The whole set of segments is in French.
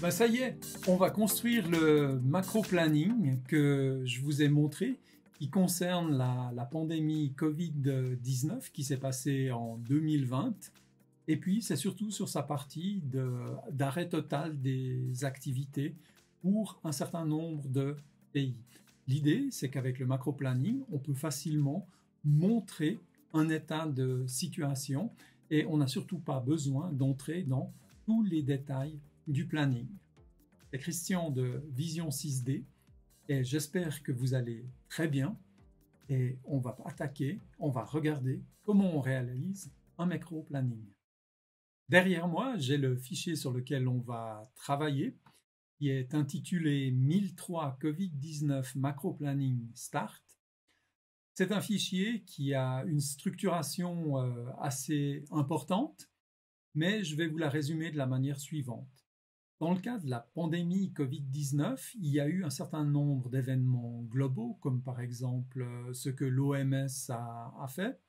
Ben ça y est, on va construire le macro-planning que je vous ai montré, qui concerne la pandémie Covid-19 qui s'est passée en 2020. Et puis, c'est surtout sur sa partie d'arrêt total des activités pour un certain nombre de pays. L'idée, c'est qu'avec le macro-planning, on peut facilement montrer un état de situation et on n'a surtout pas besoin d'entrer dans tous les détails du planning. C'est Christian de Vision 6D et j'espère que vous allez très bien et on va attaquer, on va regarder comment on réalise un macro-planning. Derrière moi, j'ai le fichier sur lequel on va travailler qui est intitulé 1003 Covid-19 Macro Planning Start. C'est un fichier qui a une structuration assez importante, mais je vais vous la résumer de la manière suivante. Dans le cas de la pandémie Covid-19, il y a eu un certain nombre d'événements globaux, comme par exemple ce que l'OMS a fait.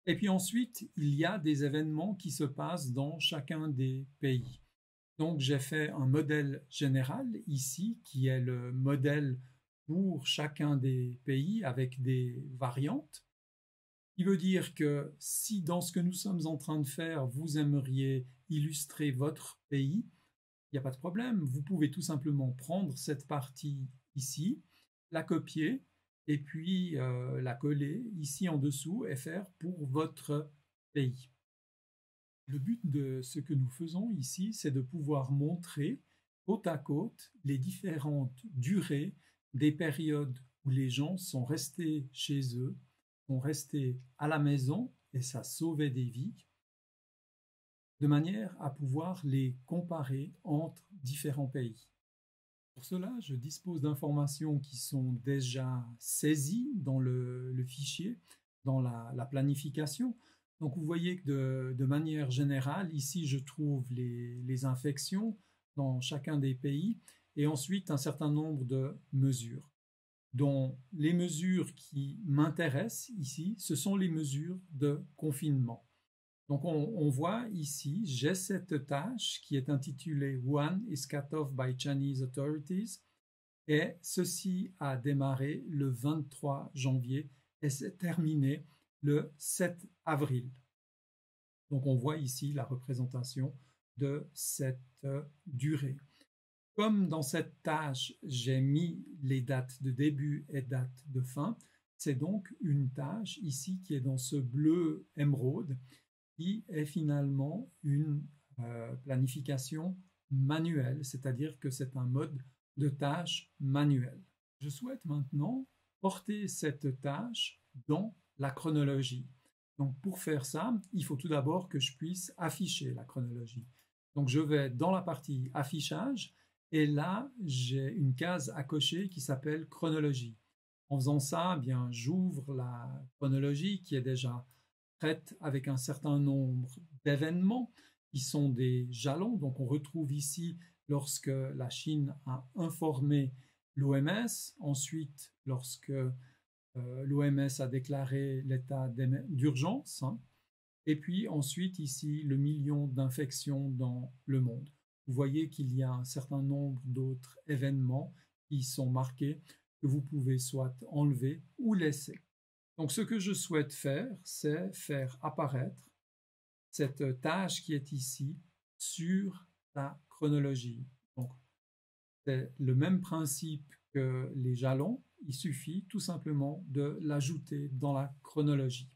Et puis ensuite, il y a des événements qui se passent dans chacun des pays. Donc j'ai fait un modèle général ici, qui est le modèle pour chacun des pays avec des variantes. Il veut dire que si dans ce que nous sommes en train de faire, vous aimeriez illustrer votre pays, il n'y a pas de problème. Vous pouvez tout simplement prendre cette partie ici, la copier et puis la coller ici en dessous et faire pour votre pays. Le but de ce que nous faisons ici, c'est de pouvoir montrer côte à côte les différentes durées des périodes où les gens sont restés chez eux, sont restés à la maison et ça sauvait des vies, de manière à pouvoir les comparer entre différents pays. Pour cela, je dispose d'informations qui sont déjà saisies dans le fichier, dans la planification. Donc vous voyez que de manière générale, ici je trouve les infections dans chacun des pays et ensuite un certain nombre de mesures. Dont les mesures qui m'intéressent ici, ce sont les mesures de confinement. Donc on voit ici, j'ai cette tâche qui est intitulée Wuhan is cut off by Chinese authorities et ceci a démarré le 23 janvier et s'est terminé le 7 avril. Donc on voit ici la représentation de cette durée. Comme dans cette tâche, j'ai mis les dates de début et dates de fin, c'est donc une tâche ici qui est dans ce bleu émeraude qui est finalement une planification manuelle, c'est-à-dire que c'est un mode de tâche manuel. Je souhaite maintenant porter cette tâche dans la chronologie. Donc pour faire ça, il faut tout d'abord que je puisse afficher la chronologie. Donc je vais dans la partie affichage et là j'ai une case à cocher qui s'appelle chronologie. En faisant ça, eh bien j'ouvre la chronologie qui est déjà prête avec un certain nombre d'événements qui sont des jalons. Donc on retrouve ici lorsque la Chine a informé l'OMS, ensuite lorsque l'OMS a déclaré l'état d'urgence, et puis ensuite ici le million d'infections dans le monde. Vous voyez qu'il y a un certain nombre d'autres événements qui sont marqués que vous pouvez soit enlever ou laisser. Donc ce que je souhaite faire, c'est faire apparaître cette tâche qui est ici sur la chronologie. Donc c'est le même principe que les jalons, il suffit tout simplement de l'ajouter dans la chronologie.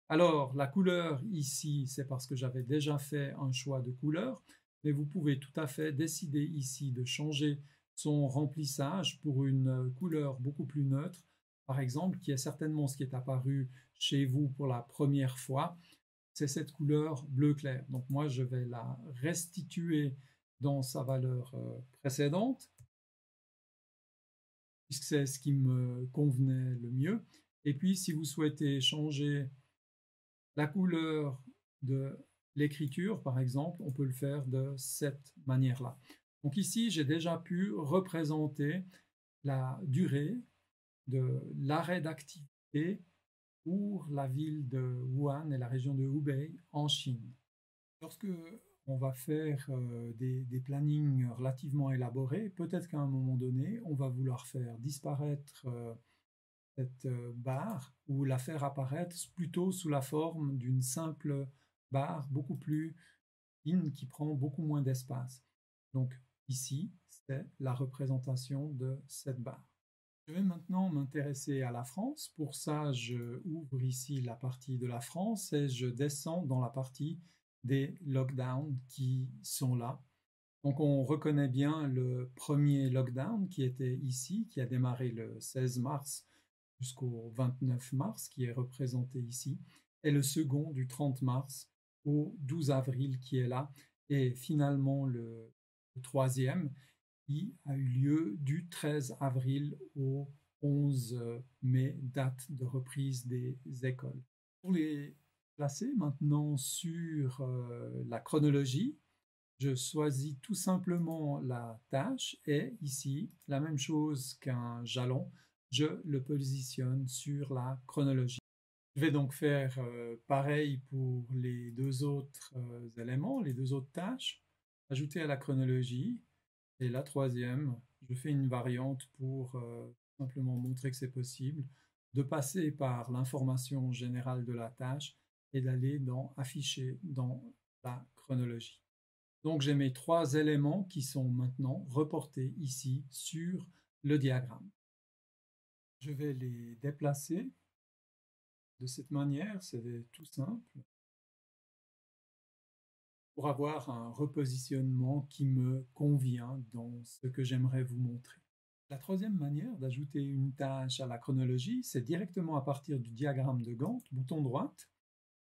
Alors la couleur ici, c'est parce que j'avais déjà fait un choix de couleur, mais vous pouvez tout à fait décider ici de changer son remplissage pour une couleur beaucoup plus neutre, par exemple, qui est certainement ce qui est apparu chez vous pour la première fois, c'est cette couleur bleu clair. Donc moi, je vais la restituer dans sa valeur précédente, puisque c'est ce qui me convenait le mieux. Et puis, si vous souhaitez changer la couleur de l'écriture, par exemple, on peut le faire de cette manière-là. Donc ici, j'ai déjà pu représenter la durée de l'arrêt d'activité pour la ville de Wuhan et la région de Hubei en Chine. Lorsque on va faire des plannings relativement élaborés. Peut-être qu'à un moment donné, on va vouloir faire disparaître cette barre ou la faire apparaître plutôt sous la forme d'une simple barre beaucoup plus fine qui prend beaucoup moins d'espace. Donc ici, c'est la représentation de cette barre. Je vais maintenant m'intéresser à la France. Pour ça, je ouvre ici la partie de la France et je descends dans la partie des lockdowns qui sont là. Donc on reconnaît bien le premier lockdown qui était ici, qui a démarré le 16 mars jusqu'au 29 mars, qui est représenté ici, et le second du 30 mars au 12 avril qui est là, et finalement le troisième qui a eu lieu du 13 avril au 11 mai, date de reprise des écoles. Pour les placer maintenant sur la chronologie, je choisis tout simplement la tâche et ici, la même chose qu'un jalon, je le positionne sur la chronologie. Je vais donc faire pareil pour les deux autres éléments, les deux autres tâches, ajouter à la chronologie. Et la troisième, je fais une variante pour simplement montrer que c'est possible de passer par l'information générale de la tâche et d'aller dans afficher dans la chronologie. Donc j'ai mes trois éléments qui sont maintenant reportés ici sur le diagramme. Je vais les déplacer de cette manière, c'est tout simple, pour avoir un repositionnement qui me convient dans ce que j'aimerais vous montrer. La troisième manière d'ajouter une tâche à la chronologie, c'est directement à partir du diagramme de Gantt, bouton droite,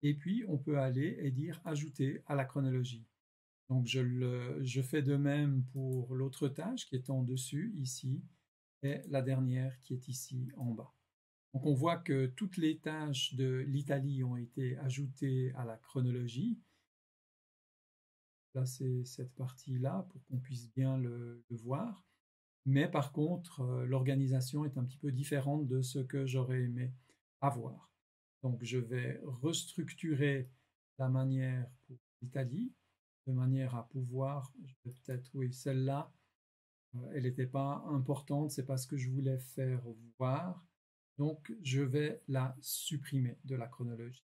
et puis on peut aller et dire ajouter à la chronologie. Donc je fais de même pour l'autre tâche qui est en dessus ici et la dernière qui est ici en bas. Donc on voit que toutes les tâches de l'Italie ont été ajoutées à la chronologie. Là c'est cette partie-là pour qu'on puisse bien le voir. Mais par contre, l'organisation est un petit peu différente de ce que j'aurais aimé avoir. Donc je vais restructurer la manière pour l'Italie de manière à pouvoir, je vais peut-être, oui, celle-là, elle n'était pas importante, c'est pas ce que je voulais faire voir, donc je vais la supprimer de la chronologie.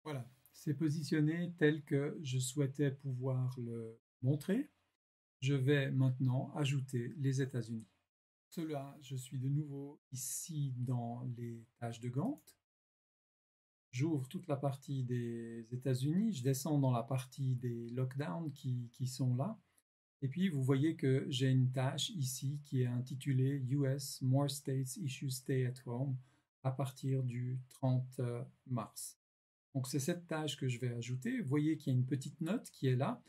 Voilà, c'est positionné tel que je souhaitais pouvoir le montrer. Je vais maintenant ajouter les États-Unis. Cela, je suis de nouveau ici dans les tâches de Gantt. J'ouvre toute la partie des États-Unis, je descends dans la partie des lockdowns qui sont là. Et puis, vous voyez que j'ai une tâche ici qui est intitulée US More States Issue Stay at Home à partir du 30 mars. Donc, c'est cette tâche que je vais ajouter. Vous voyez qu'il y a une petite note qui est là.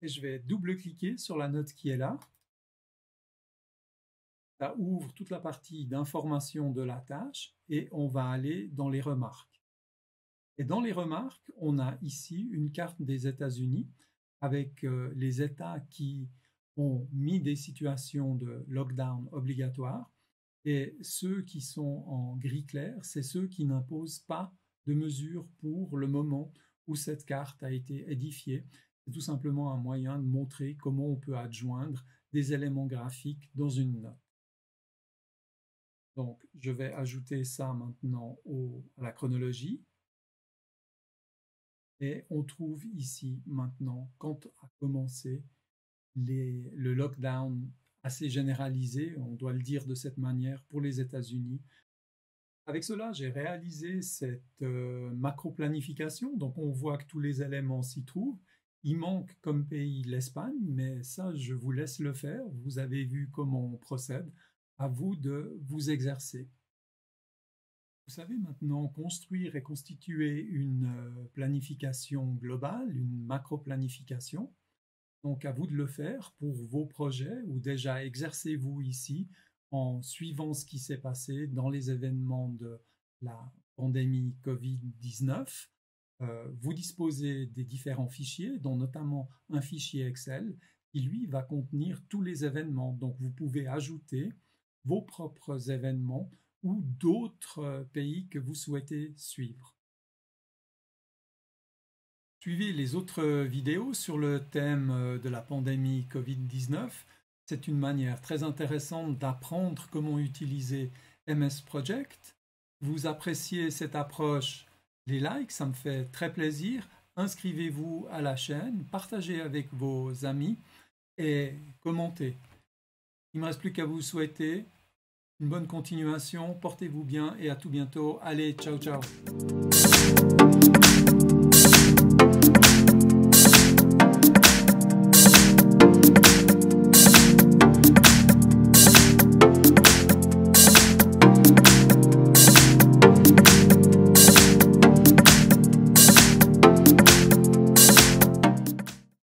Et je vais double-cliquer sur la note qui est là. Ça ouvre toute la partie d'information de la tâche et on va aller dans les remarques. Et dans les remarques, on a ici une carte des États-Unis avec les États qui ont mis des situations de lockdown obligatoire et ceux qui sont en gris clair, c'est ceux qui n'imposent pas de mesures pour le moment où cette carte a été édifiée. C'est tout simplement un moyen de montrer comment on peut adjoindre des éléments graphiques dans une note. Donc, je vais ajouter ça maintenant à la chronologie. Et on trouve ici maintenant, quand a commencé le lockdown assez généralisé, on doit le dire de cette manière, pour les États-Unis. Avec cela, j'ai réalisé cette macro-planification. Donc, on voit que tous les éléments s'y trouvent. Il manque comme pays l'Espagne, mais ça, je vous laisse le faire. Vous avez vu comment on procède. À vous de vous exercer. Vous savez maintenant construire et constituer une planification globale, une macro-planification. Donc à vous de le faire pour vos projets ou déjà exercez-vous ici en suivant ce qui s'est passé dans les événements de la pandémie Covid-19. Vous disposez des différents fichiers, dont notamment un fichier Excel qui, lui, va contenir tous les événements. Donc vous pouvez ajouter vos propres événements ou d'autres pays que vous souhaitez suivre. Suivez les autres vidéos sur le thème de la pandémie Covid-19. C'est une manière très intéressante d'apprendre comment utiliser MS Project. Vous appréciez cette approche, les likes, ça me fait très plaisir. Inscrivez-vous à la chaîne, partagez avec vos amis et commentez. Il ne me reste plus qu'à vous souhaiter une bonne continuation, portez-vous bien et à tout bientôt. Allez, ciao ciao.